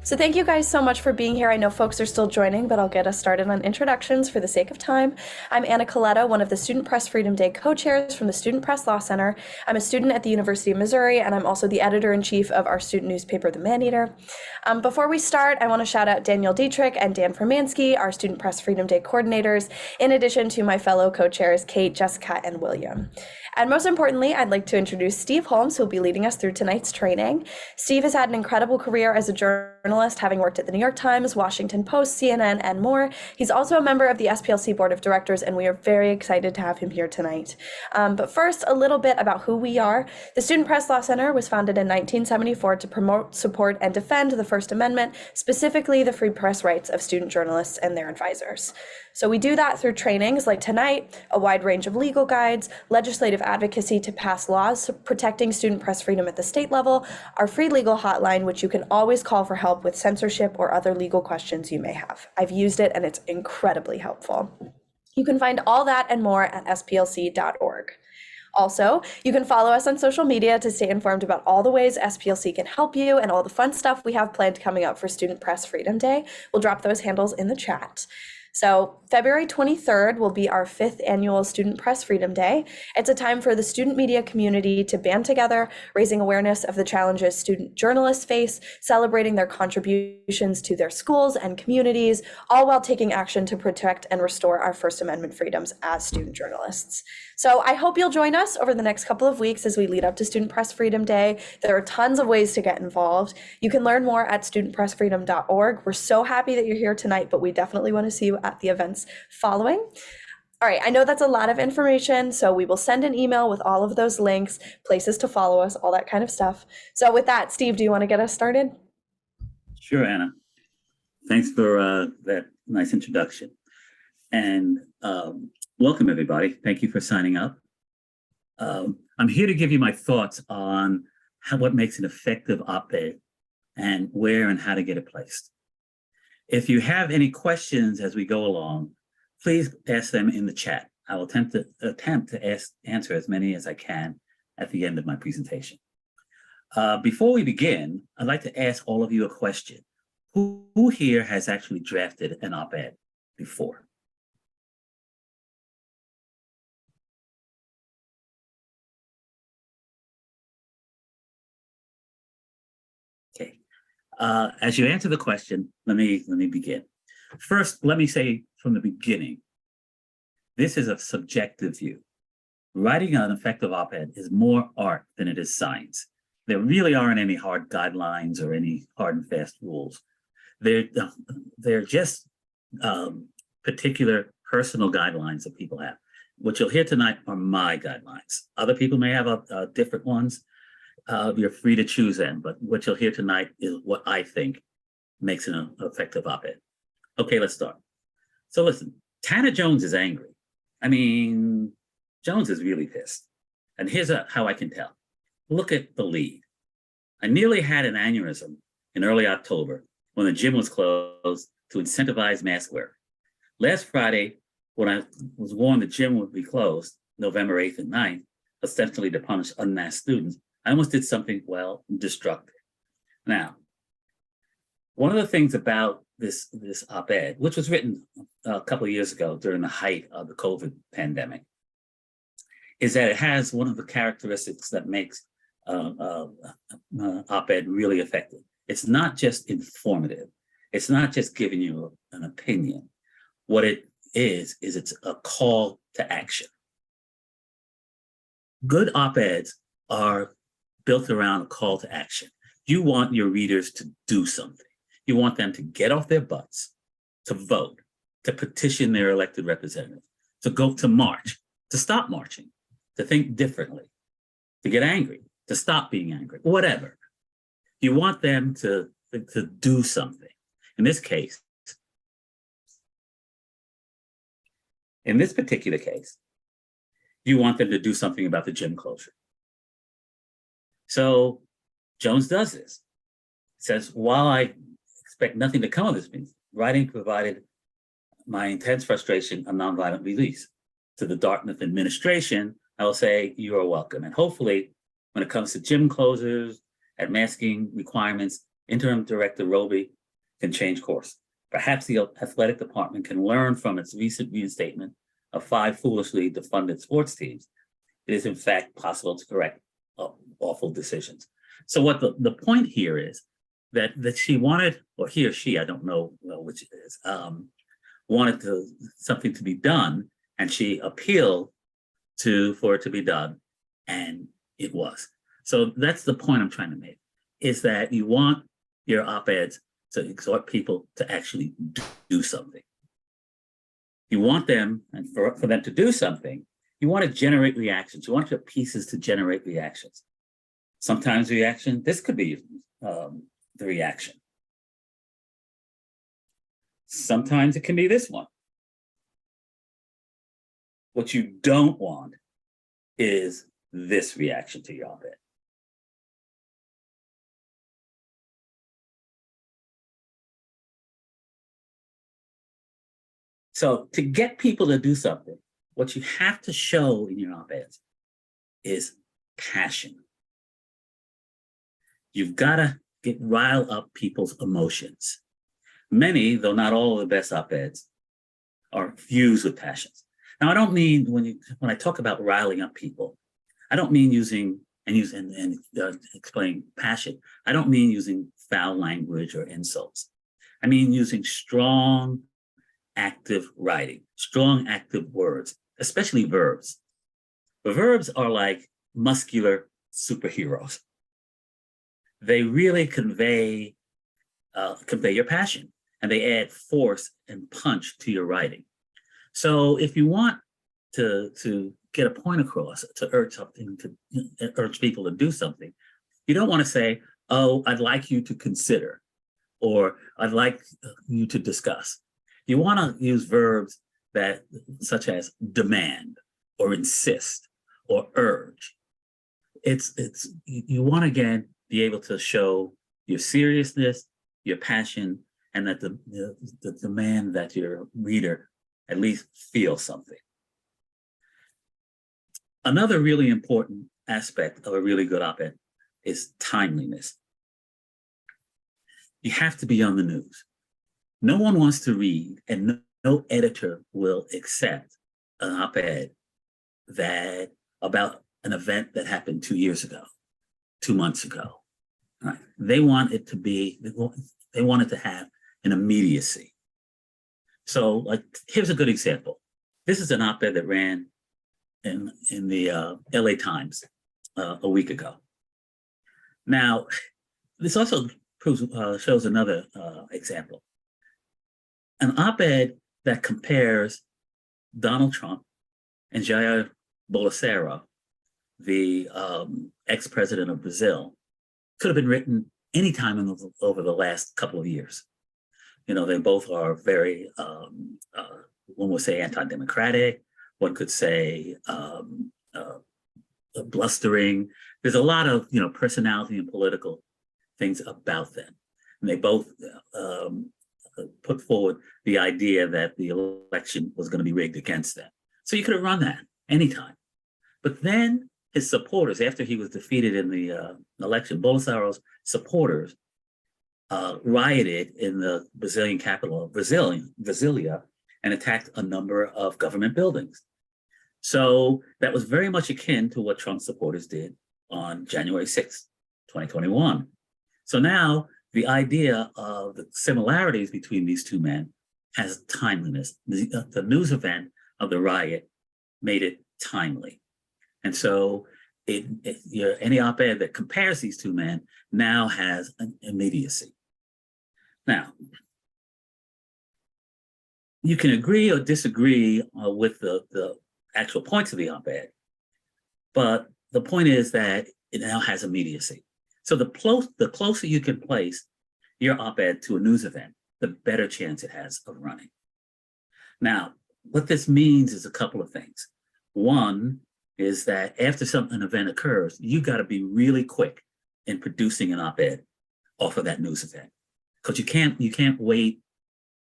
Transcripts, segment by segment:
So thank you guys so much for being here. I know folks are still joining, but I'll get us started on introductions for the sake of time. I'm Anna Coletta, one of the Student Press Freedom Day co-chairs from the Student Press Law Center. I'm a student at the University of Missouri, and I'm also the editor-in-chief of our student newspaper, The Maneater. Before we start, I want to shout out Daniel Dietrich and Dan Formansky, our Student Press Freedom Day coordinators, in addition to my fellow co-chairs, Kate, Jessica, and William. And most importantly, I'd like to introduce Steve Holmes, who will be leading us through tonight's training. Steve has had an incredible career as a journalist, having worked at the New York Times, Washington Post, CNN, and more. He's also a member of the SPLC Board of Directors, and we are very excited to have him here tonight. But first, a little bit about who we are. The Student Press Law Center was founded in 1974 to promote, support, and defend the First Amendment, specifically the free press rights of student journalists and their advisors. So we do that through trainings like tonight, a wide range of legal guides, legislative advocacy to pass laws protecting student press freedom at the state level, our free legal hotline, which you can always call for help with censorship or other legal questions you may have. I've used it and it's incredibly helpful. You can find all that and more at splc.org. Also, you can follow us on social media to stay informed about all the ways SPLC can help you and all the fun stuff we have planned coming up for Student Press Freedom Day. We'll drop those handles in the chat. So February 23rd will be our 5th annual Student Press Freedom Day. It's a time for the student media community to band together, raising awareness of the challenges student journalists face, celebrating their contributions to their schools and communities, all while taking action to protect and restore our First Amendment freedoms as student journalists. So I hope you'll join us over the next couple of weeks as we lead up to Student Press Freedom Day. There are tons of ways to get involved. You can learn more at studentpressfreedom.org. We're so happy that you're here tonight, but we definitely want to see you at the events following. All right, I know that's a lot of information, so we will send an email with all of those links, places to follow us, all that kind of stuff. So with that, Steve, do you want to get us started? Sure, Anna. Thanks for that nice introduction. And welcome, everybody. Thank you for signing up. I'm here to give you my thoughts on what makes an effective op-ed and where and how to get it placed. If you have any questions as we go along, please ask them in the chat. I will attempt to answer as many as I can at the end of my presentation. Before we begin, I'd like to ask all of you a question. Who here has actually drafted an op-ed before? Okay. As you answer the question, let me begin. First, let me say from the beginning, this is a subjective view. Writing an effective op-ed is more art than it is science. There really aren't any hard guidelines or any hard and fast rules. They're just particular personal guidelines that people have. What you'll hear tonight are my guidelines. Other people may have different ones. You're free to choose them, but what you'll hear tonight is what I think makes an effective op-ed. Okay, let's start. So listen, Tana Jones is angry. I mean, Jones is really pissed. And here's how I can tell. Look at the lead. I nearly had an aneurysm in early October when the gym was closed to incentivize mask wear. Last Friday, when I was warned the gym would be closed, November 8th and 9th, ostensibly to punish unmasked students, I almost did something, well, destructive. Now, one of the things about this op-ed, which was written a couple of years ago during the height of the COVID pandemic, is that it has one of the characteristics that makes op-ed really effective. It's not just informative. It's not just giving you an opinion. What it is it's a call to action. Good op-eds are built around a call to action. You want your readers to do something. You want them to get off their butts, to vote, to petition their elected representative, to go to march, to stop marching, to think differently, to get angry, to stop being angry, whatever. You want them to do something. In this particular case, you want them to do something about the gym closure. So Jones does this. Says, while I expect nothing to come of this means, writing provided my intense frustration a nonviolent release. To the Dartmouth administration, I will say you are welcome. And hopefully, when it comes to gym closures and masking requirements, Interim Director Roby can change course. Perhaps the athletic department can learn from its recent reinstatement of 5 foolishly defunded sports teams. It is in fact possible to correct awful decisions. So what the point here is that she wanted, or he or she, I don't know which it is, wanted something to be done, and she appealed for it to be done, and it was. So that's the point I'm trying to make, is that you want your op-eds to exhort people to actually do something. You want them, and for them to do something, you want to generate reactions. You want your pieces to generate reactions. Sometimes reaction, this could be the reaction. Sometimes it can be this one. What you don't want is this reaction to your op-ed. So to get people to do something, what you have to show in your op-eds is passion. You've got to rile up people's emotions. Many, though not all of the best op-eds, are fused with passions. Now, I don't mean when I talk about riling up people, I don't mean using and explain passion. I don't mean using foul language or insults. I mean using strong, active writing, strong, active words, especially verbs. The verbs are like muscular superheroes. They really convey your passion, and they add force and punch to your writing. So if you want to get a point across, to urge people to do something, you don't want to say, "Oh, I'd like you to consider," or "I'd like you to discuss." You want to use verbs such as demand or insist or urge. You want to, again, be able to show your seriousness, your passion, and that the demand that your reader at least feel something. Another really important aspect of a really good op-ed is timeliness. You have to be on the news. No one wants to read, and no editor will accept an op-ed about an event that happened 2 years ago, 2 months ago. Right? They want it to have an immediacy. So, like, here's a good example. This is an op-ed that ran in the LA Times a week ago. Now, this also shows another example. An op-ed that compares Donald Trump and Jair Bolsonaro, the ex-president of Brazil, could have been written anytime over the last couple of years. You know, they both are very, one would say anti-democratic, one could say blustering. There's a lot of, personality and political things about them. And they both put forward the idea that the election was going to be rigged against them. So you could have run that anytime. But then his supporters, after he was defeated in the election, Bolsonaro's supporters rioted in the Brazilian capital of Brasilia, and attacked a number of government buildings. So that was very much akin to what Trump supporters did on January 6th, 2021. So now the idea of the similarities between these two men has timeliness. The news event of the riot made it timely. And so any op-ed that compares these two men now has an immediacy. Now, you can agree or disagree with the actual points of the op-ed, but the point is that it now has immediacy. So the closer you can place your op-ed to a news event, the better chance it has of running. Now, what this means is a couple of things. One is that after an event occurs, you got to be really quick in producing an op-ed off of that news event, because you can't wait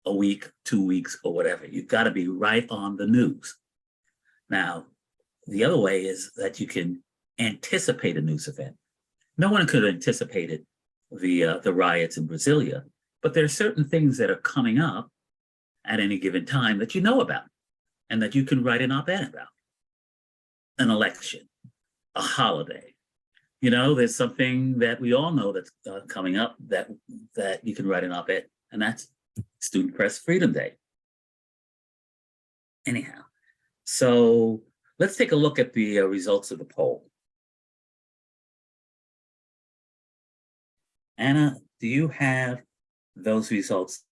a week, 2 weeks, or whatever. You've got to be right on the news. Now, the other way is that you can anticipate a news event. No one could have anticipated the riots in Brasilia, But there are certain things that are coming up at any given time that you know about and that you can write an op-ed about. An election, a holiday. You know, there's something that we all know that's coming up that you can write an op-ed, and that's Student Press Freedom Day. Anyhow, so let's take a look at the results of the poll. Anna, do you have those results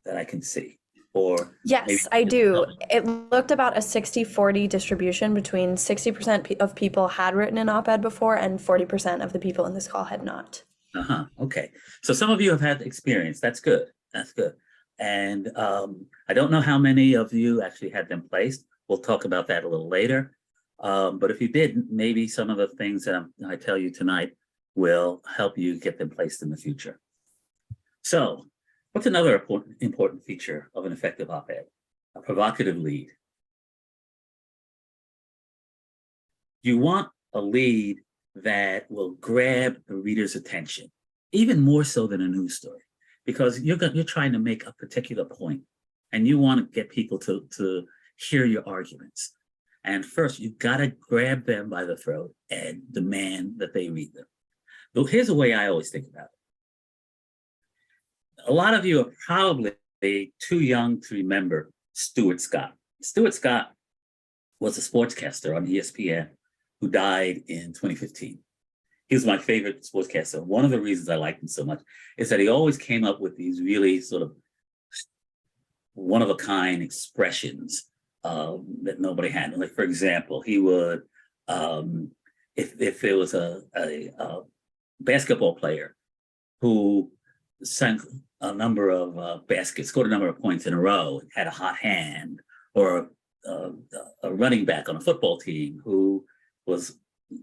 that I can see? Or yes, I do. It looked about a 60-40 distribution between 60% of people had written an op-ed before and 40% of the people in this call had not. Okay. So some of you have had experience. That's good. That's good. And I don't know how many of you actually had them placed. We'll talk about that a little later. But if you did, maybe some of the things that I tell you tonight will help you get them placed in the future. So what's another important feature of an effective op-ed? A provocative lead. You want a lead that will grab the reader's attention, even more so than a news story, because you're trying to make a particular point and you want to get people to hear your arguments. And first, you've got to grab them by the throat and demand that they read them. But here's the way I always think about it. A lot of you are probably too young to remember Stuart Scott. Stuart Scott was a sportscaster on ESPN who died in 2015. He was my favorite sportscaster. One of the reasons I liked him so much is that he always came up with these really sort of one-of-a-kind expressions that nobody had. Like, for example, he would, if there was a basketball player who sank a number of baskets, scored a number of points in a row, had a hot hand, or a running back on a football team who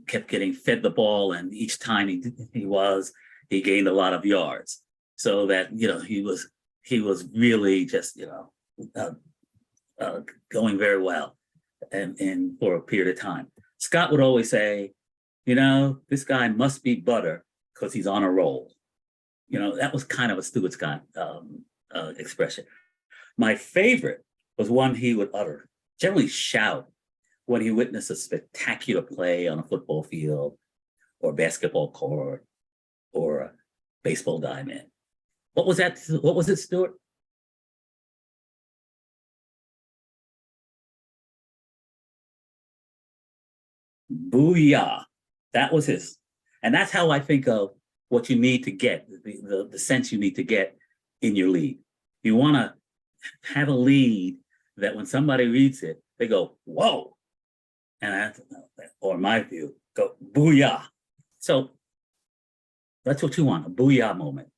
kept getting fed the ball, and each time he gained a lot of yards, so that he was really just going very well, and for a period of time. Scott would always say, this guy must be butter because he's on a roll. That was kind of a Stuart Scott expression. My favorite was one he would utter, generally shout, when he witnessed a spectacular play on a football field or basketball court or a baseball diamond. What was that? What was it, Stuart? BOO-YAH. That was his. And that's how I think of what you need to get, the sense you need to get in your lead. You want to have a lead that when somebody reads it, they go, whoa. And or in my view, go BOO-YAH. So that's what you want, a BOO-YAH moment.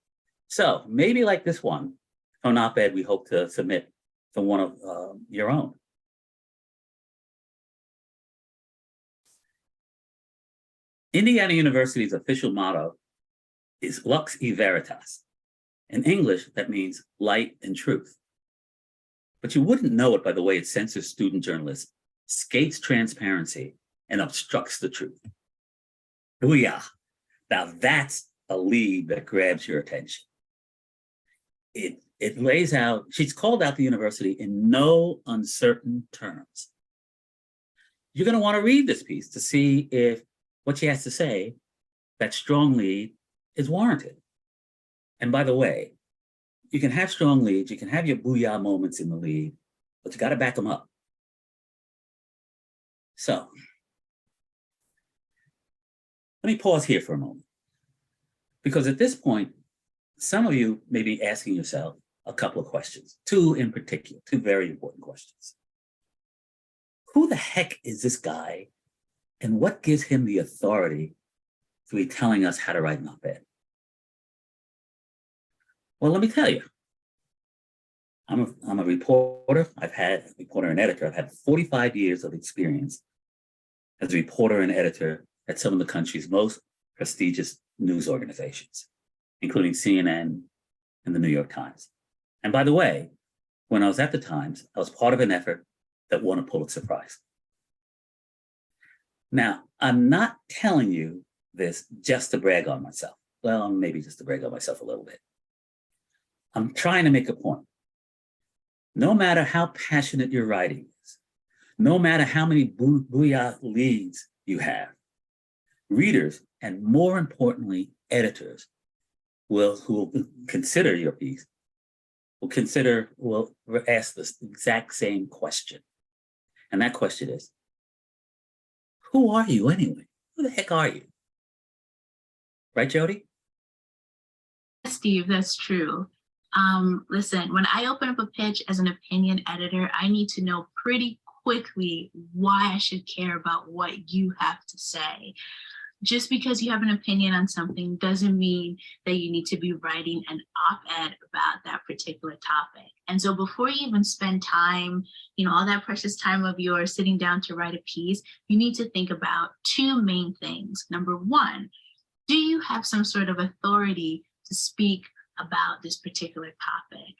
So maybe like this one, an op-ed we hope to submit from one of your own. Indiana University's official motto is Lux e Veritas. In English, that means light and truth. But you wouldn't know it by the way it censors student journalists, skates transparency, and obstructs the truth. BOO-YAH. Now that's a lead that grabs your attention. It lays out, she's called out the university in no uncertain terms. You're going to want to read this piece to see if what she has to say, that strong lead, is warranted. And by the way, you can have strong leads, you can have your BOO-YAH moments in the lead, but you got to back them up. So let me pause here for a moment, because at this point, some of you may be asking yourself a couple of questions, two in particular, two very important questions. Who the heck is this guy, and what gives him the authority to be telling us how to write an op-ed? Well, let me tell you, I'm a reporter. I've had a reporter and editor. I've had 45 years of experience as a reporter and editor at some of the country's most prestigious news organizations, including CNN and the New York Times. And by the way, when I was at the Times, I was part of an effort that won a Pulitzer Prize. Now, I'm not telling you this just to brag on myself. Well, maybe just to brag on myself a little bit. I'm trying to make a point. No matter how passionate your writing is, no matter how many BOO-YAH leads you have, readers, and more importantly, editors, who will consider your piece, will ask the exact same question. And that question is, who are you anyway? Who the heck are you? Right, Jody? Steve, that's true. Listen, when I open up a pitch as an opinion editor, I need to know pretty quickly why I should care about what you have to say. Just because you have an opinion on something doesn't mean that you need to be writing an op-ed about that particular topic. And so before you even spend time, all that precious time of yours sitting down to write a piece, you need to think about two main things. Number one, do you have some sort of authority to speak about this particular topic?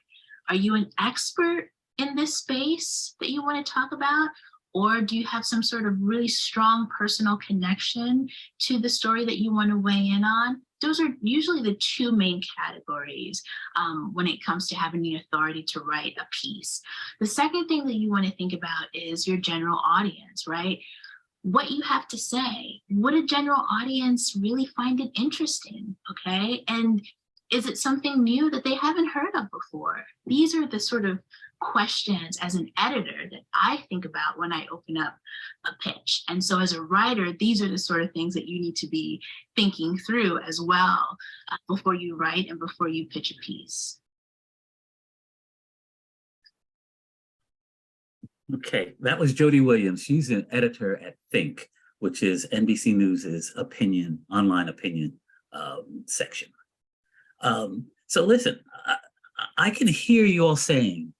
Are you an expert in this space that you want to talk about? Or do you have some sort of really strong personal connection to the story that you want to weigh in on? Those are usually the two main categories when it comes to having the authority to write a piece. The second thing that you want to think about is your general audience, right? What you have to say, would a general audience really find it interesting, okay? And is it something new that they haven't heard of before? These are the sort of questions as an editor that I think about when I open up a pitch. And so as a writer, these are the sort of things that you need to be thinking through as well before you write and before you pitch a piece. Okay, that was Jody Williams. She's an editor at Think, which is NBC News's online opinion section. So listen, I can hear you all saying,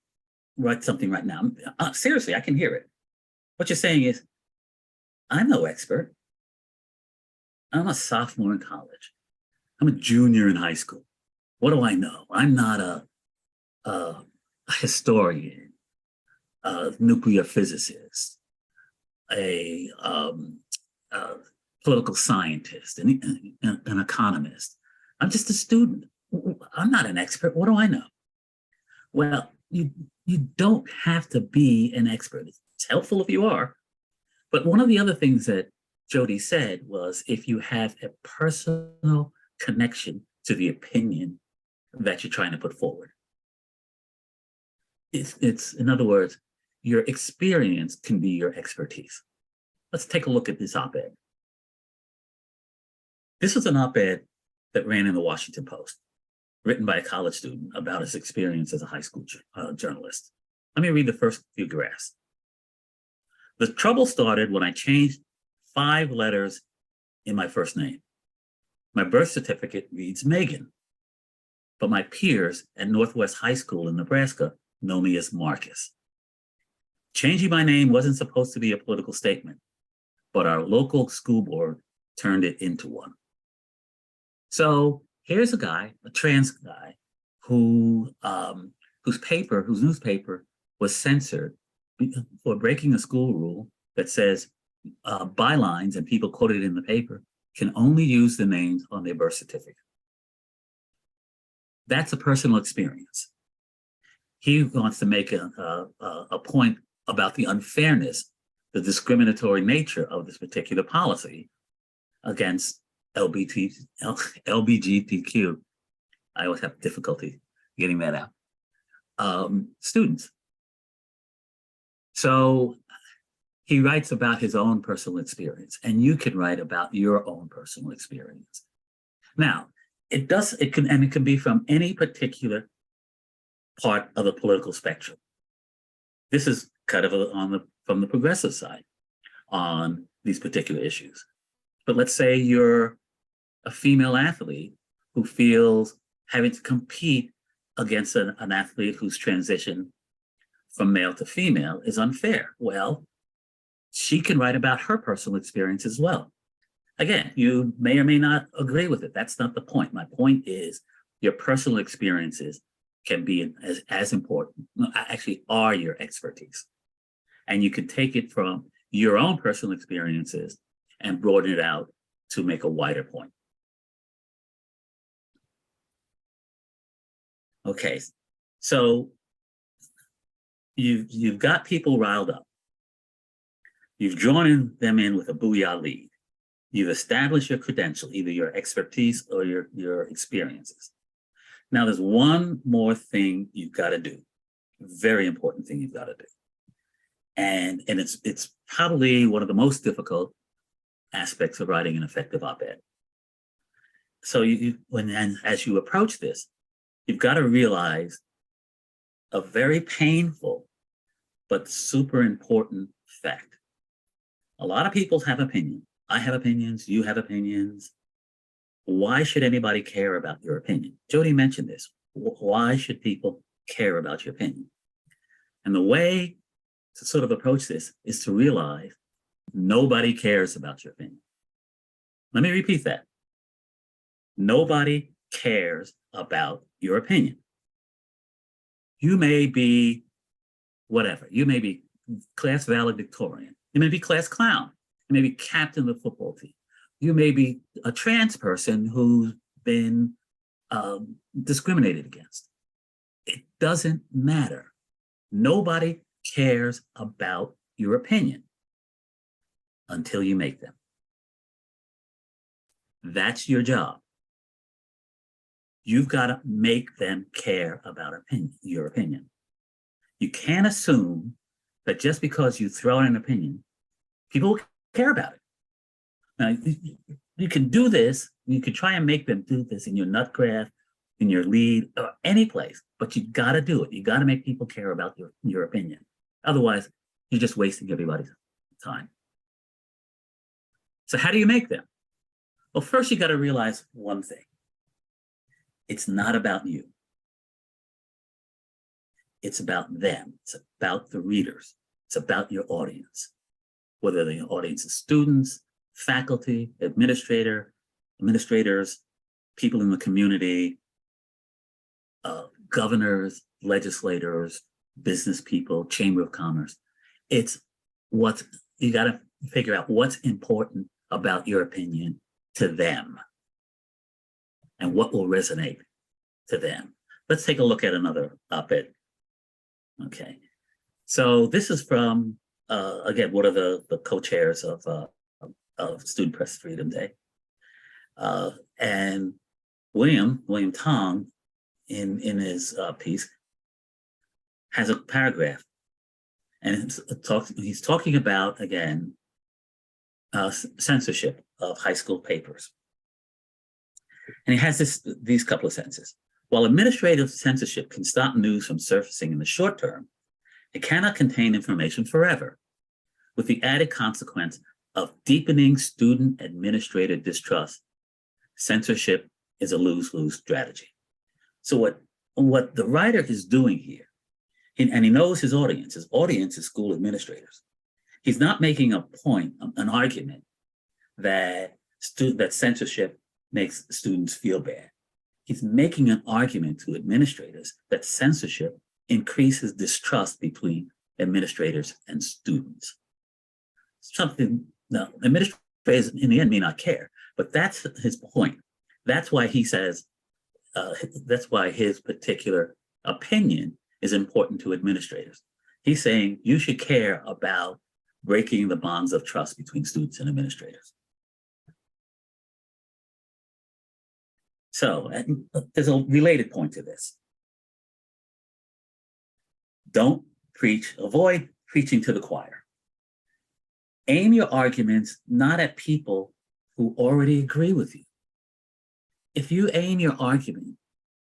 write something right now. Seriously, I can hear it. What you're saying is, I'm no expert. I'm a sophomore in college. I'm a junior in high school. What do I know? I'm not a historian, a nuclear physicist, a political scientist, an economist. I'm just a student. I'm not an expert. What do I know? Well, you don't have to be an expert. It's helpful if you are. But one of the other things that Jody said was if you have a personal connection to the opinion that you're trying to put forward. It's in other words, your experience can be your expertise. Let's take a look at this op-ed. This was an op-ed that ran in the Washington Post, written by a college student about his experience as a high school journalist. Let me read the first few graphs. The trouble started when I changed 5 letters in my first name. My birth certificate reads Megan, but my peers at Northwest High School in Nebraska know me as Marcus. Changing my name wasn't supposed to be a political statement, but our local school board turned it into one. So here's a guy, a trans guy, whose newspaper was censored for breaking a school rule that says bylines and people quoted in the paper can only use the names on their birth certificate. That's a personal experience. He wants to make a point about the unfairness, the discriminatory nature of this particular policy against LGBTQ. I always have difficulty getting that out. Students. So he writes about his own personal experience, and you can write about your own personal experience. Now, it can be from any particular part of the political spectrum. This is kind of from the progressive side on these particular issues. But let's say you're a female athlete who feels having to compete against an athlete whose transition from male to female is unfair. Well, she can write about her personal experience as well. Again, you may or may not agree with it. That's not the point. My point is your personal experiences can be as important, actually are your expertise. And you can take it from your own personal experiences and broaden it out to make a wider point. Okay, so you've got people riled up. You've drawn them in with a BOO-YAH lead. You've established your credential, either your expertise or your experiences. Now, there's one more thing you've got to do. Very important thing you've got to do. And it's probably one of the most difficult aspects of writing an effective op-ed. So as you approach this, you've got to realize a very painful but super important fact. A lot of people have opinions. I have opinions, you have opinions. Why should anybody care about your opinion? Jody mentioned this. Why should people care about your opinion? And the way to sort of approach this is to realize nobody cares about your opinion. Let me repeat that. Nobody cares about your opinion. You may be whatever. You may be class valedictorian. You may be class clown. You may be captain of the football team. You may be a trans person who's been discriminated against. It doesn't matter. Nobody cares about your opinion until you make them. That's your job. You've got to make them care about your opinion. You can't assume that just because you throw in an opinion, people will care about it. Now, you can do this. You can try and make them do this in your nut graph, in your lead, or any place, but you got to do it. You got to make people care about your opinion. Otherwise, you're just wasting everybody's time. So how do you make them? Well, first you got to realize one thing. It's not about you. It's about them. It's about the readers. It's about your audience. Whether the audience is students, faculty, administrators, people in the community, governors, legislators, business people, chamber of commerce. It's what you got to figure out what's important about your opinion to them and what will resonate to them. Let's take a look at another op-ed. Okay, so this is from again, one of the co-chairs of Student Press Freedom Day, and William Tong, in his piece, has a paragraph, and he's talking about again censorship of high school papers, and he has these couple of sentences. While administrative censorship can stop news from surfacing in the short term, it cannot contain information forever, with the added consequence of deepening student administrator distrust. Censorship is a lose-lose strategy. So what the writer is doing here, and he knows his audience is school administrators. He's not making a point, an argument that censorship makes students feel bad. He's making an argument to administrators that censorship increases distrust between administrators and students. Something, no, administrators in the end may not care, but that's his point. That's why he says, that's why his particular opinion is important to administrators. He's saying you should care about breaking the bonds of trust between students and administrators. So there's a related point to this. Avoid preaching to the choir. Aim your arguments not at people who already agree with you. If you aim your argument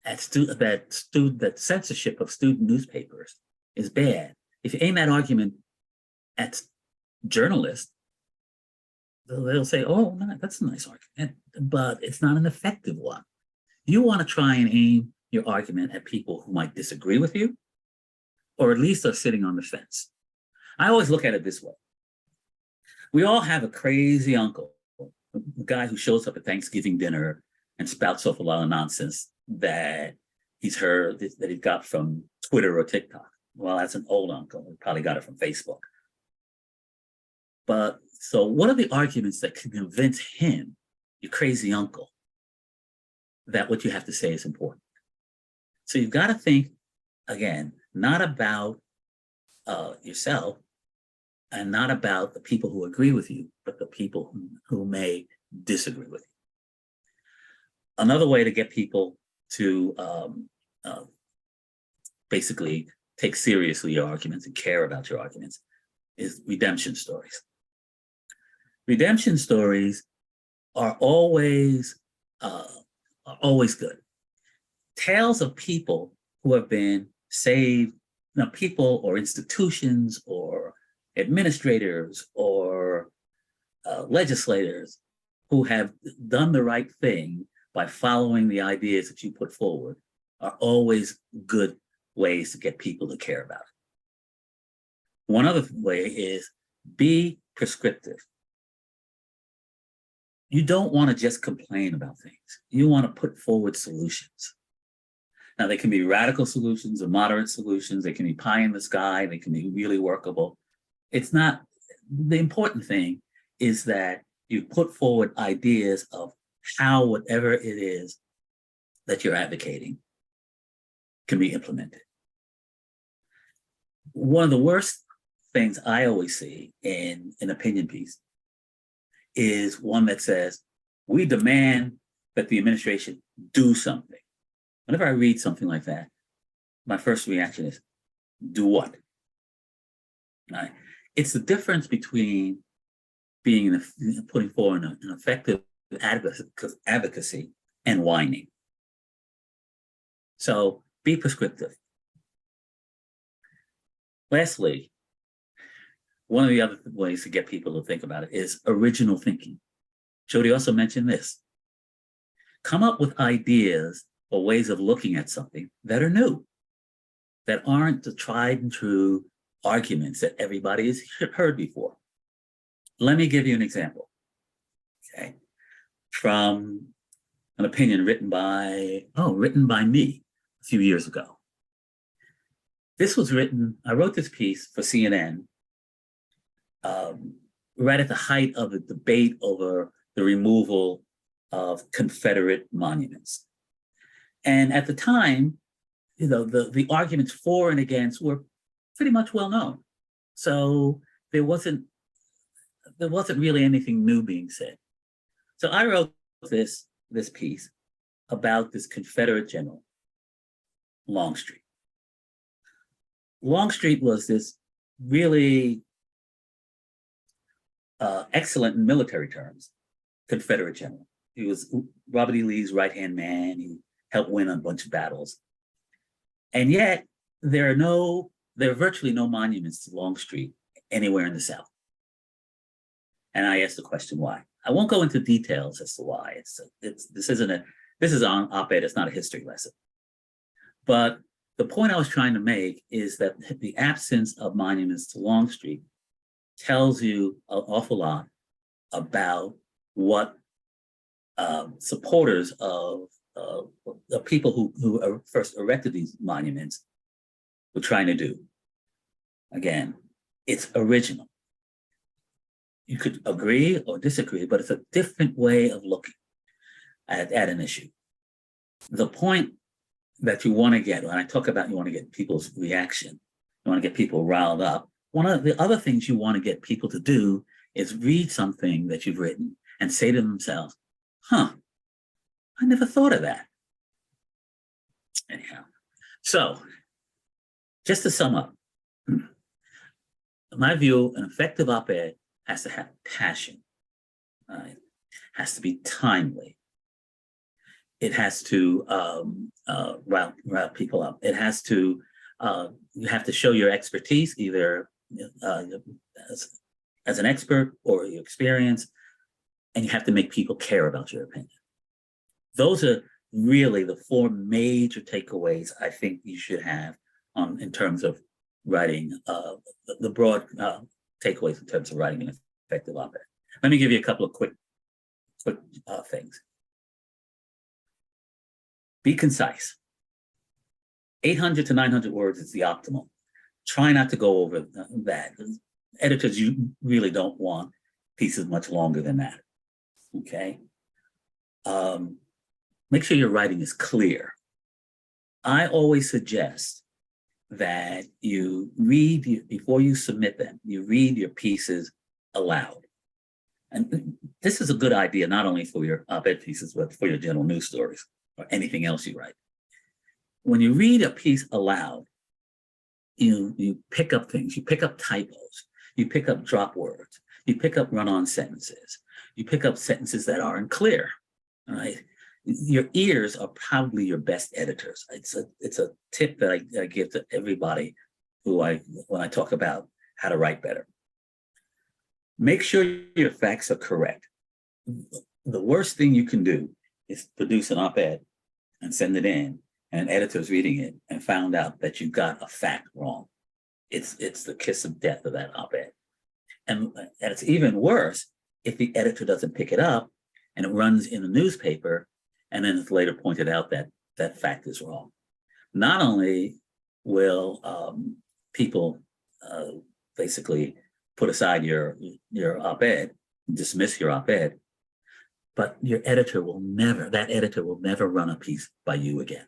at that censorship of student newspapers is bad, if you aim that argument at journalists, they'll say, oh, no, that's a nice argument, but it's not an effective one. You want to try and aim your argument at people who might disagree with you, or at least are sitting on the fence. I always look at it this way. We all have a crazy uncle, a guy who shows up at Thanksgiving dinner and spouts off a lot of nonsense that he's heard, that he got from Twitter or TikTok. Well, that's an old uncle. He probably got it from Facebook. But so what are the arguments that can convince him, your crazy uncle, that what you have to say is important? So you've got to think, again, not about yourself and not about the people who agree with you, but the people who may disagree with you. Another way to get people to basically take seriously your arguments and care about your arguments is redemption stories. Redemption stories are always good. Tales of people who have been saved, people or institutions or administrators or legislators who have done the right thing by following the ideas that you put forward are always good ways to get people to care about it. One other way is be prescriptive. You don't want to just complain about things. You want to put forward solutions. Now, they can be radical solutions or moderate solutions. They can be pie in the sky. They can be really workable. It's not, the important thing is that you put forward ideas of how whatever it is that you're advocating can be implemented. One of the worst things I always see in an opinion piece is one that says, we demand that the administration do something. Whenever I read something like that, my first reaction is, do what? Right? It's the difference between putting forward an effective advocacy and whining. So be prescriptive. Lastly, one of the other ways to get people to think about it is original thinking. Jody also mentioned this. Come up with ideas or ways of looking at something that are new, that aren't the tried and true arguments that everybody has heard before. Let me give you an example, okay, from an opinion written by me a few years ago. This was written, I wrote this piece for CNN right at the height of the debate over the removal of Confederate monuments. And at the time, the arguments for and against were pretty much well known. So there wasn't really anything new being said. So I wrote this piece about this Confederate general, Longstreet. Longstreet was this really excellent in military terms Confederate general. He was Robert E. Lee's right-hand man. He helped win a bunch of battles. And yet there are virtually no monuments to Longstreet anywhere in the South. And I asked the question why. I won't go into details as to why. This is an op-ed, it's not a history lesson. But the point I was trying to make is that the absence of monuments to Longstreet tells you an awful lot about what supporters of the people who first erected these monuments were trying to do. Again, it's original. You could agree or disagree, but it's a different way of looking at an issue. The point that you want to get, when I talk about you want to get people's reaction, you want to get people riled up, one of the other things you want to get people to do is read something that you've written and say to themselves, I never thought of that. Anyhow, so just to sum up, in my view, an effective op-ed has to have passion, right? Has to be timely. It has to rile people up. It has to, you have to show your expertise, either as an expert or your experience, and you have to make people care about your opinion. Those are really the four major takeaways I think you should have in terms of writing, the broad takeaways in terms of writing an effective op-ed. Let me give you a couple of quick things. Be concise. 800 to 900 words is the optimal. Try not to go over that. Editors, you really don't want pieces much longer than that, okay? Make sure your writing is clear. I always suggest that you read, before you submit them, you read your pieces aloud. And this is a good idea, not only for your op-ed pieces, but for your general news stories or anything else you write. When you read a piece aloud, you pick up things, you pick up typos, you pick up drop words, you pick up run-on sentences, you pick up sentences that aren't clear, all right? Your ears are probably your best editors. It's a tip that I give to everybody when I talk about how to write better. Make sure your facts are correct. The worst thing you can do is produce an op-ed and send it in, and an editor's reading it and found out that you got a fact wrong. It's the kiss of death of that op-ed. And it's even worse if the editor doesn't pick it up and it runs in the newspaper, and then it's later pointed out that that fact is wrong. Not only will people basically put aside your op-ed, dismiss your op-ed, but your editor will never, that editor will never run a piece by you again.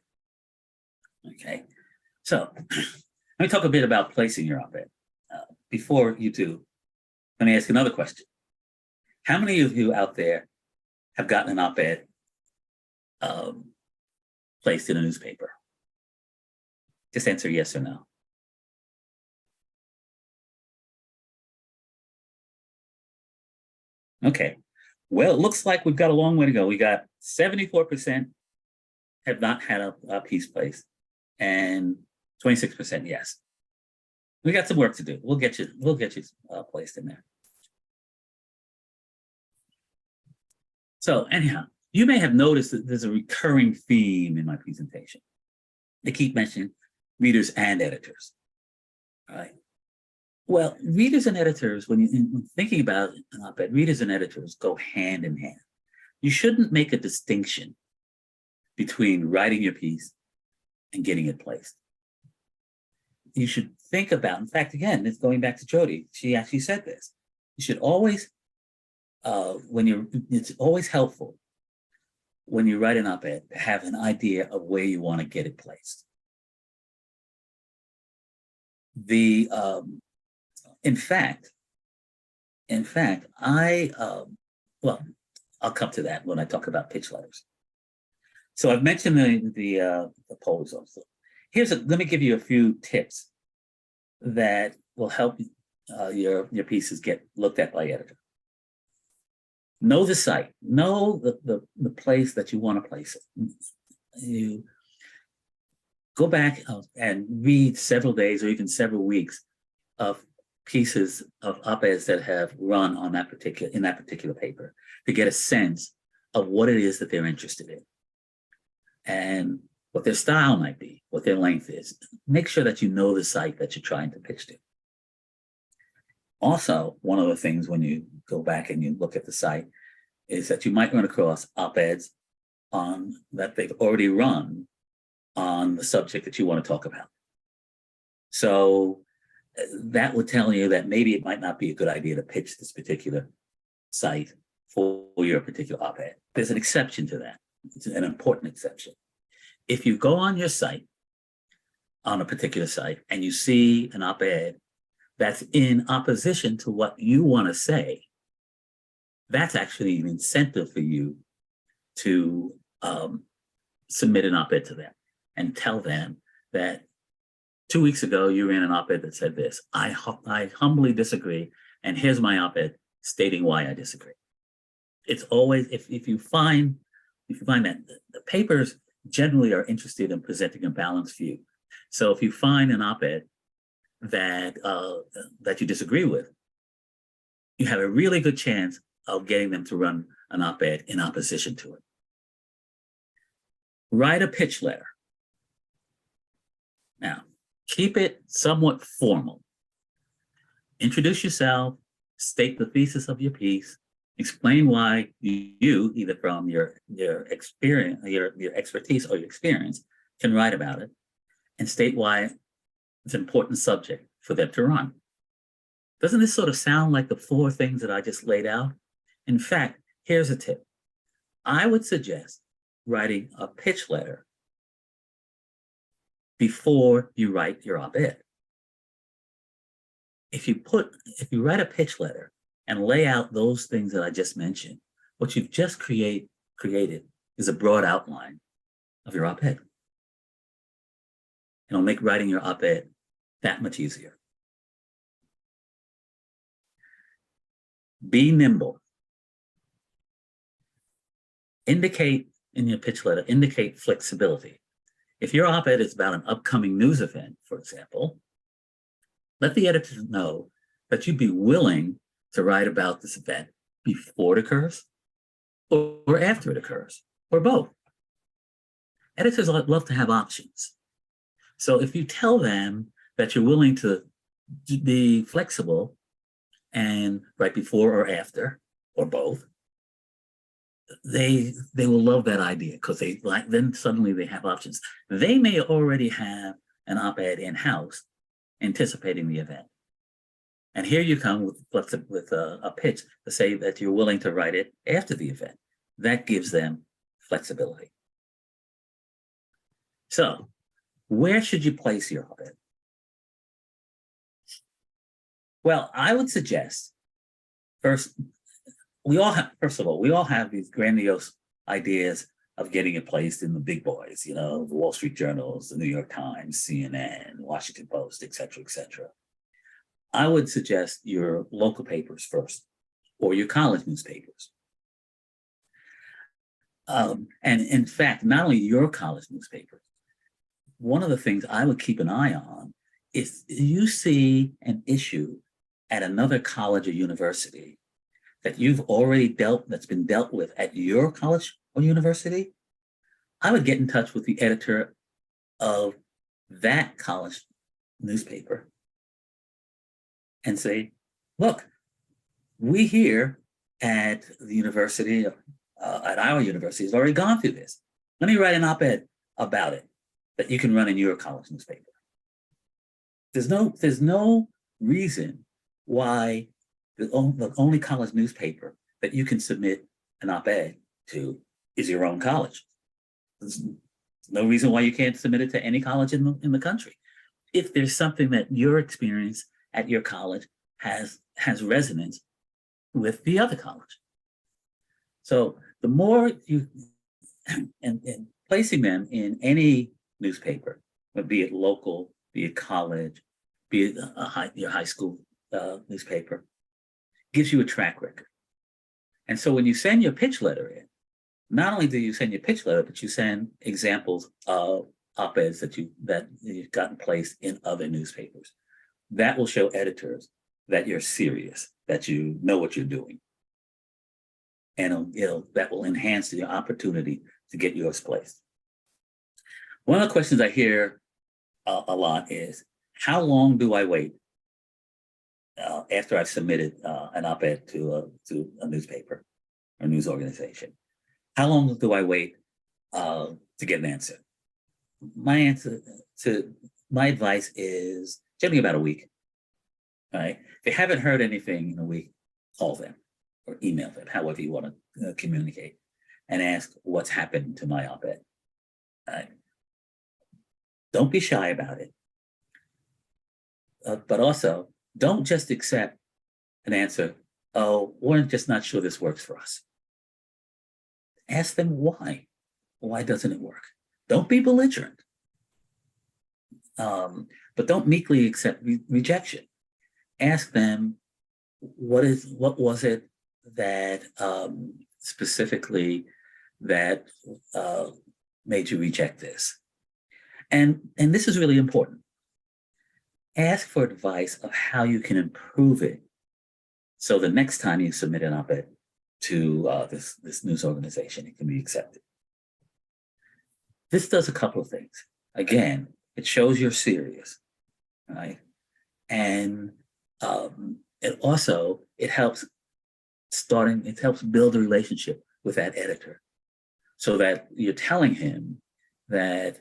Okay, so let me talk a bit about placing your op-ed. Before you do, let me ask another question. How many of you out there have gotten an op-ed placed in a newspaper? Just answer yes or no. Okay, well, it looks like we've got a long way to go. We got 74% have not had a piece placed, and 26% yes. We got some work to do. We'll get you placed in there. So anyhow, you may have noticed that there's a recurring theme in my presentation. I keep mentioning readers and editors. All right. Well, readers and editors, when thinking about an op-ed, readers and editors go hand in hand. You shouldn't make a distinction between writing your piece and getting it placed. You should think about, in fact, again, it's going back to Jody. She actually said this. You should always, it's always helpful when you write an op-ed to have an idea of where you want to get it placed. In fact, well, I'll come to that when I talk about pitch letters. So I've mentioned the polls also. Let me give you a few tips that will help your pieces get looked at by editor. Know the site, know the place that you want to place it. You go back and read several days or even several weeks of pieces of op-eds that have run on in that particular paper to get a sense of what it is that they're interested in and what their style might be, what their length is. Make sure that you know the site that you're trying to pitch to. Also, one of the things when you go back and you look at the site is that you might run across op-eds that they've already run on the subject that you want to talk about. So that would tell you that maybe it might not be a good idea to pitch this particular site for your particular op-ed. There's an exception to that. It's an important exception. If you go on your site, on a particular site, and you see an op-ed that's in opposition to what you want to say, that's actually an incentive for you to submit an op-ed to them and tell them that 2 weeks ago, you ran an op-ed that said this. I humbly disagree, and here's my op-ed stating why I disagree. It's always, if you find that the papers generally are interested in presenting a balanced view. So if you find an op-ed that you disagree with, you have a really good chance of getting them to run an op-ed in opposition to it. Write a pitch letter. Now, keep it somewhat formal. Introduce yourself, state the thesis of your piece, explain why you, either from your experience, your expertise or your experience, can write about it, and state why it's an important subject for them to run. Doesn't this sort of sound like the 4 things that I just laid out? In fact, here's a tip. I would suggest writing a pitch letter before you write your op-ed. If you write a pitch letter and lay out those things that I just mentioned, what you've just created is a broad outline of your op-ed. It'll make writing your op-ed that much easier. Be nimble. Indicate in your pitch letter, indicate flexibility. If your op-ed is about an upcoming news event, for example, let the editor know that you'd be willing to write about this event before it occurs or after it occurs, or both. Editors love to have options. So if you tell them that you're willing to be flexible and write before or after, or both, they will love that idea, because then suddenly they have options. They may already have an op-ed in-house anticipating the event. And here you come with a pitch to say that you're willing to write it after the event. That gives them flexibility. So, where should you place your op-ed? Well, I would suggest, first of all, we all have these grandiose ideas of getting it placed in the big boys, the Wall Street Journals, the New York Times, CNN, Washington Post, et cetera, et cetera. I would suggest your local papers first, or your college newspapers. And in fact, not only your college newspaper, one of the things I would keep an eye on is you see an issue at another college or university that you've already that's been dealt with at your college or university, I would get in touch with the editor of that college newspaper and say, look, we here at the university, at our university, has already gone through this. Let me write an op-ed about it that you can run in your college newspaper. There's no reason why the only college newspaper that you can submit an op-ed to is your own college. There's no reason why you can't submit it to any college in the country. If there's something that your experience at your college has resonance with the other college. So the more you, and placing them in any newspaper, be it local, be it college, be it your high school newspaper, gives you a track record. And so when you send your pitch letter in, not only do you send your pitch letter, but you send examples of op-eds that you've gotten placed in other newspapers. That will show editors that you're serious, that you know what you're doing. And that will enhance your opportunity to get yours placed. One of the questions I hear a lot is, how long do I wait after I've submitted an op-ed to a newspaper or news organization? How long do I wait to get an answer? My advice is generally about a week. Right? If you haven't heard anything in a week, call them or email them, however you want to communicate, and ask what's happened to my op-ed. Right? Don't be shy about it. But also, don't just accept an answer, oh, we're just not sure this works for us. Ask them why. Why doesn't it work? Don't be belligerent. But don't meekly accept rejection. Ask them, what was it that specifically that made you reject this? And this is really important. Ask for advice of how you can improve it, so the next time you submit an op-ed to this news organization, it can be accepted. This does a couple of things. Again, it shows you're serious, right? And it helps build a relationship with that editor, so that you're telling him that,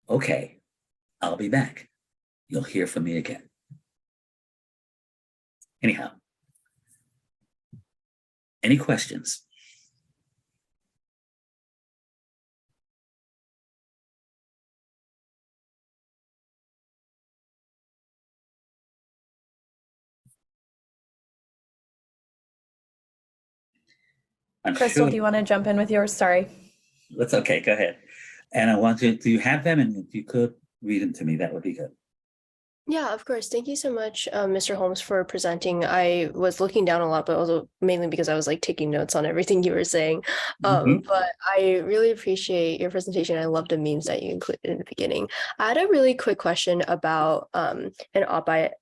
okay, I'll be back. You'll hear from me again. Anyhow, any questions? I'm Crystal, sure do you want to jump in with yours? Sorry. that's okay. Go ahead. And I want you, do you have them? And if you could read them to me, that would be good. Yeah, of course. Thank you so much, Mr. Holmes, for presenting. I was looking down a lot, but also mainly because I was like taking notes on everything you were saying. Mhm. But I really appreciate your presentation. I love the memes that you included in the beginning. I had a really quick question about an op-ed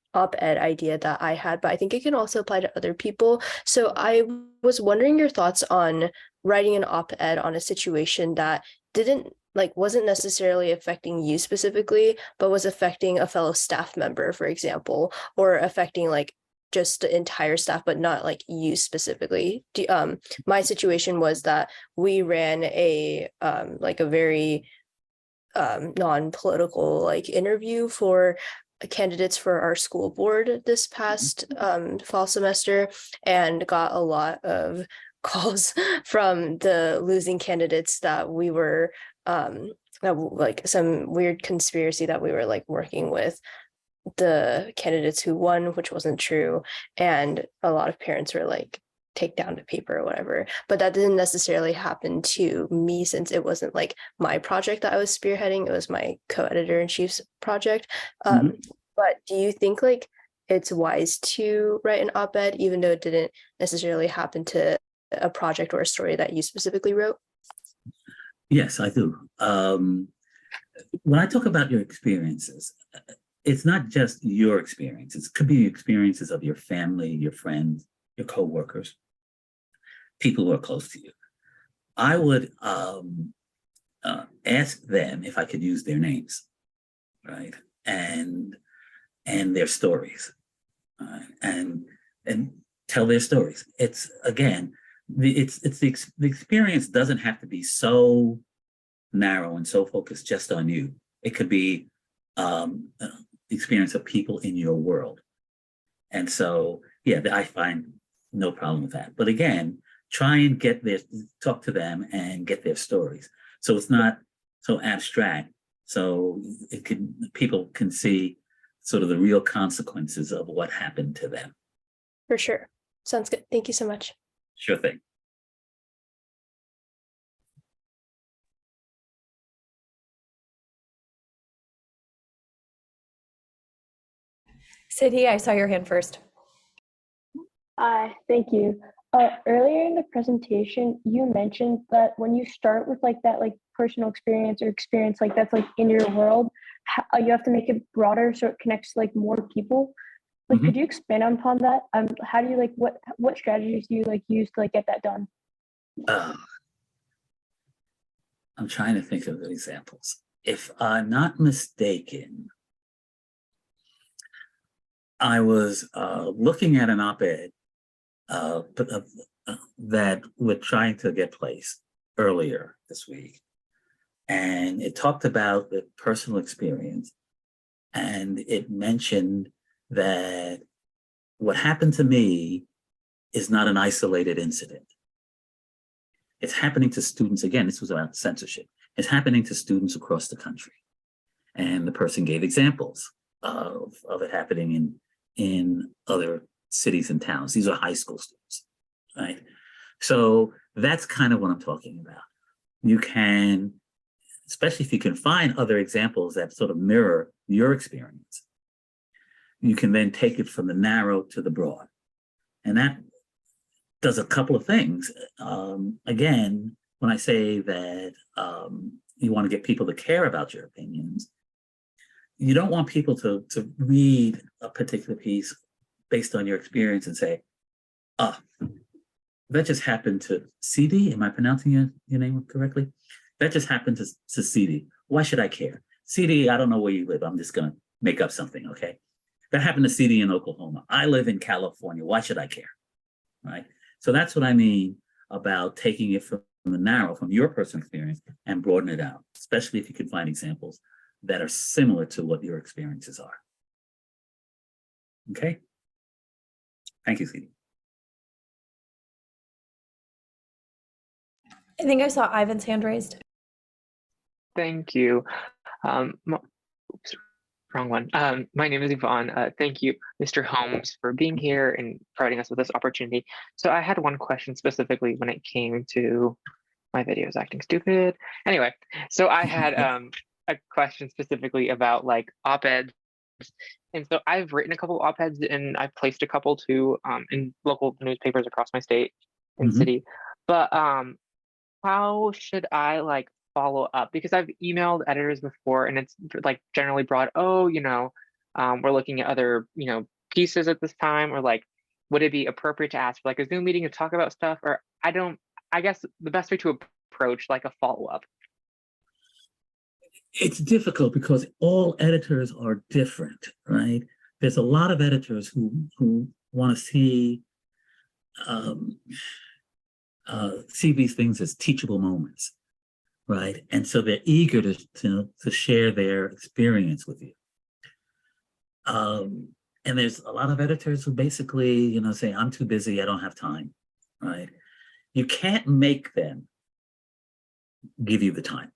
idea that I had, but I think it can also apply to other people. So I was wondering your thoughts on writing an op-ed on a situation that wasn't necessarily affecting you specifically, but was affecting a fellow staff member, for example, or affecting like just the entire staff, but not like you specifically. My situation was that we ran a very non-political like interview for candidates for our school board this past fall semester, and got a lot of calls from the losing candidates that we were like some weird conspiracy that we were like working with the candidates who won, which wasn't true. And a lot of parents were like, take down to paper or whatever. But that didn't necessarily happen to me, since it wasn't like my project that I was spearheading. It was my co-editor-in-chief's project. But do you think like it's wise to write an op-ed, even though it didn't necessarily happen to a project or a story that you specifically wrote? Yes, I do. When I talk about your experiences, it's not just your experiences. It could be experiences of your family, your friends, your coworkers, people who are close to you. I would ask them if I could use their names, right, and their stories, and tell their stories. It's again, the experience doesn't have to be so narrow and so focused just on you. It could be the experience of people in your world. And so, yeah, I find no problem with that. But again, try and talk to them and get their stories. So it's not so abstract. So people can see sort of the real consequences of what happened to them. For sure. Sounds good. Thank you so much. Sure thing. Sadie, I saw your hand first. Hi, thank you. Earlier in the presentation, you mentioned that when you start with like that like personal experience or experience like that's like in your world, you have to make it broader so it connects to like more people. Like, could you expand upon that? How do you like what strategies do you like use to like get that done? I'm trying to think of examples. If I'm not mistaken, I was looking at an op-ed that we're trying to get placed earlier this week. And it talked about the personal experience. And it mentioned that what happened to me is not an isolated incident. It's happening to students. Again, this was about censorship. It's happening to students across the country. And the person gave examples of it happening in other cities and towns. These are high school students, right? So that's kind of what I'm talking about. You can, especially if you can find other examples that sort of mirror your experience, you can then take it from the narrow to the broad. And that does a couple of things. Again, when I say that you want to get people to care about your opinions, you don't want people to read a particular piece based on your experience and say, that just happened to CD. Am I pronouncing your name correctly? That just happened to CD. Why should I care? CD, I don't know where you live. I'm just going to make up something, okay? That happened to CD in Oklahoma. I live in California. Why should I care, right? So that's what I mean about taking it from the narrow, from your personal experience, and broaden it out, especially if you can find examples that are similar to what your experiences are. Okay? Thank you, CD. I think I saw Ivan's hand raised. Thank you. Wrong one. My name is Yvonne. Thank you, Mr. Holmes, for being here and providing us with this opportunity. So I had one question specifically when it came to my videos acting stupid. Anyway, so I had a question specifically about like op-eds. And so I've written a couple op-eds and I've placed a couple too in local newspapers across my state and city. But how should I like follow up? Because I've emailed editors before and it's like generally broad, oh, we're looking at other, pieces at this time, or like, would it be appropriate to ask for like a Zoom meeting to talk about stuff? Or I guess the best way to approach like a follow-up. It's difficult because all editors are different, right? There's a lot of editors who want to see these things as teachable moments, right? And so they're eager to share their experience with you. And there's a lot of editors who basically, say, I'm too busy, I don't have time, right? You can't make them give you the time.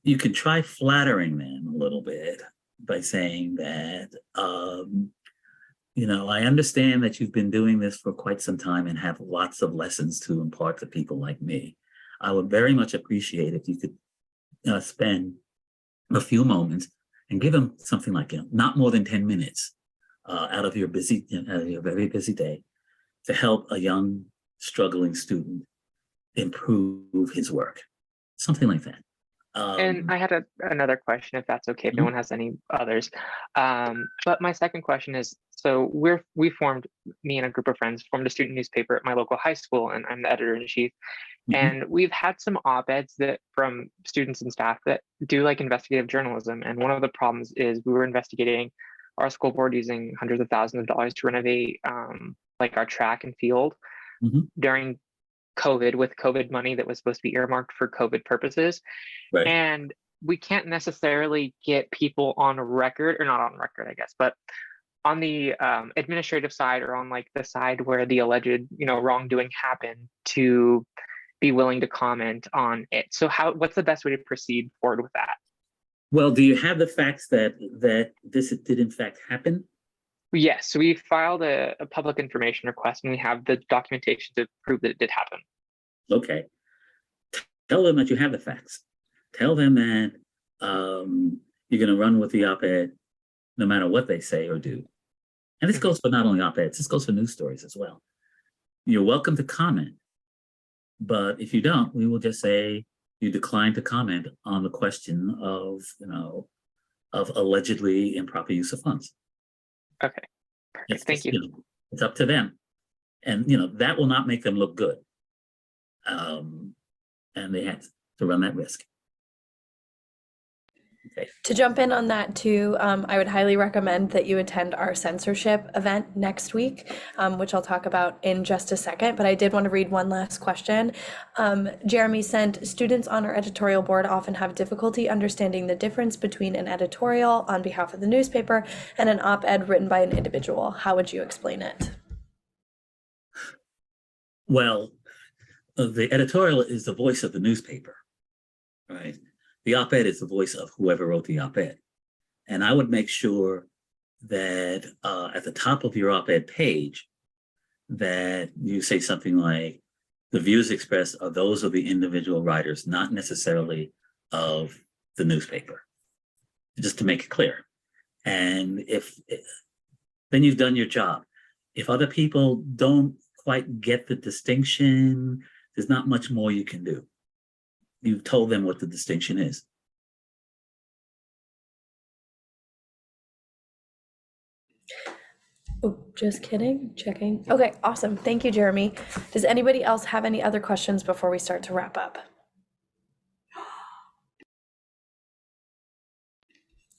You can try flattering them a little bit by saying that, I understand that you've been doing this for quite some time and have lots of lessons to impart to people like me. I would very much appreciate if you could spend a few moments and give them something like, not more than 10 minutes out of your very busy day to help a young, struggling student improve his work, something like that. And I had another question, if that's okay, if no one has any others. But my second question is, so me and a group of friends formed a student newspaper at my local high school, and I'm the editor-in-chief. And we've had some op-eds that from students and staff that do like investigative journalism. And one of the problems is we were investigating our school board using hundreds of thousands of dollars to renovate like our track and field during COVID, with COVID money that was supposed to be earmarked for COVID purposes. Right. And we can't necessarily get people on record, or not on record, I guess, but on the administrative side, or on like the side where the alleged, wrongdoing happened, to be willing to comment on it. So what's the best way to proceed forward with that? Well, do you have the facts that this did in fact happen? Yes, so we filed a public information request, and we have the documentation to prove that it did happen. Okay. Tell them that you have the facts. Tell them that you're going to run with the op-ed no matter what they say or do. And this goes for not only op-eds, this goes for news stories as well. You're welcome to comment, but if you don't, we will just say you decline to comment on the question of allegedly improper use of funds. Okay, perfect. Thank you. It's up to them. And, that will not make them look good. And they have to run that risk. Okay. To jump in on that too, I would highly recommend that you attend our censorship event next week, which I'll talk about in just a second. But I did want to read one last question. Jeremy sent, students on our editorial board often have difficulty understanding the difference between an editorial on behalf of the newspaper and an op-ed written by an individual. How would you explain it? Well, the editorial is the voice of the newspaper, right? The op-ed is the voice of whoever wrote the op-ed. And I would make sure that at the top of your op-ed page, that you say something like, the views expressed are those of the individual writers, not necessarily of the newspaper, just to make it clear. And then you've done your job. If other people don't quite get the distinction, there's not much more you can do. You've told them what the distinction is. Oh, just kidding, checking. Okay, awesome. Thank you, Jeremy. Does anybody else have any other questions before we start to wrap up?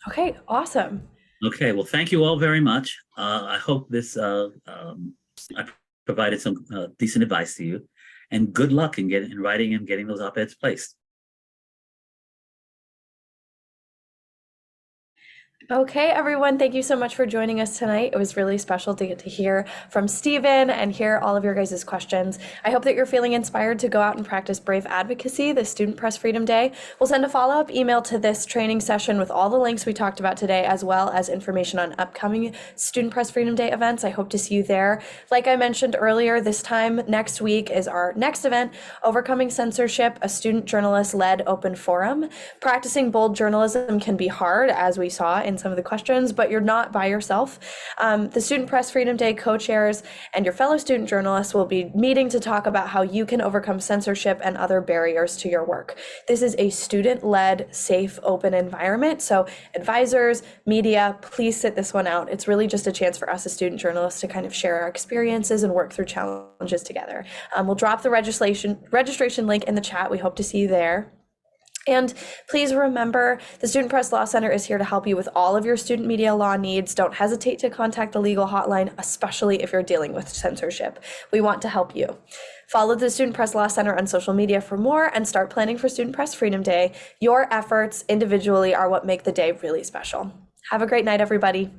Okay, awesome. Okay, well, thank you all very much. I hope this I provided some decent advice to you, and good luck in writing and getting those op-eds placed. Okay, everyone, thank you so much for joining us tonight. It was really special to get to hear from Stephen and hear all of your guys' questions. I hope that you're feeling inspired to go out and practice brave advocacy this Student Press Freedom Day. We'll send a follow-up email to this training session with all the links we talked about today, as well as information on upcoming Student Press Freedom Day events. I hope to see you there. Like I mentioned earlier, this time next week is our next event, Overcoming Censorship, a student journalist-led open forum. Practicing bold journalism can be hard, as we saw in some of the questions, but you're not by yourself. The Student Press Freedom Day co-chairs and your fellow student journalists will be meeting to talk about how you can overcome censorship and other barriers to your work. This is a student-led, safe, open environment. So advisors, media, please sit this one out. It's really just a chance for us as student journalists to kind of share our experiences and work through challenges together. We'll drop the registration link in the chat. We hope to see you there. And please remember, the Student Press Law Center is here to help you with all of your student media law needs. Don't hesitate to contact the legal hotline, especially if you're dealing with censorship. We want to help you. Follow the Student Press Law Center on social media for more and start planning for Student Press Freedom Day. Your efforts individually are what make the day really special. Have a great night, everybody.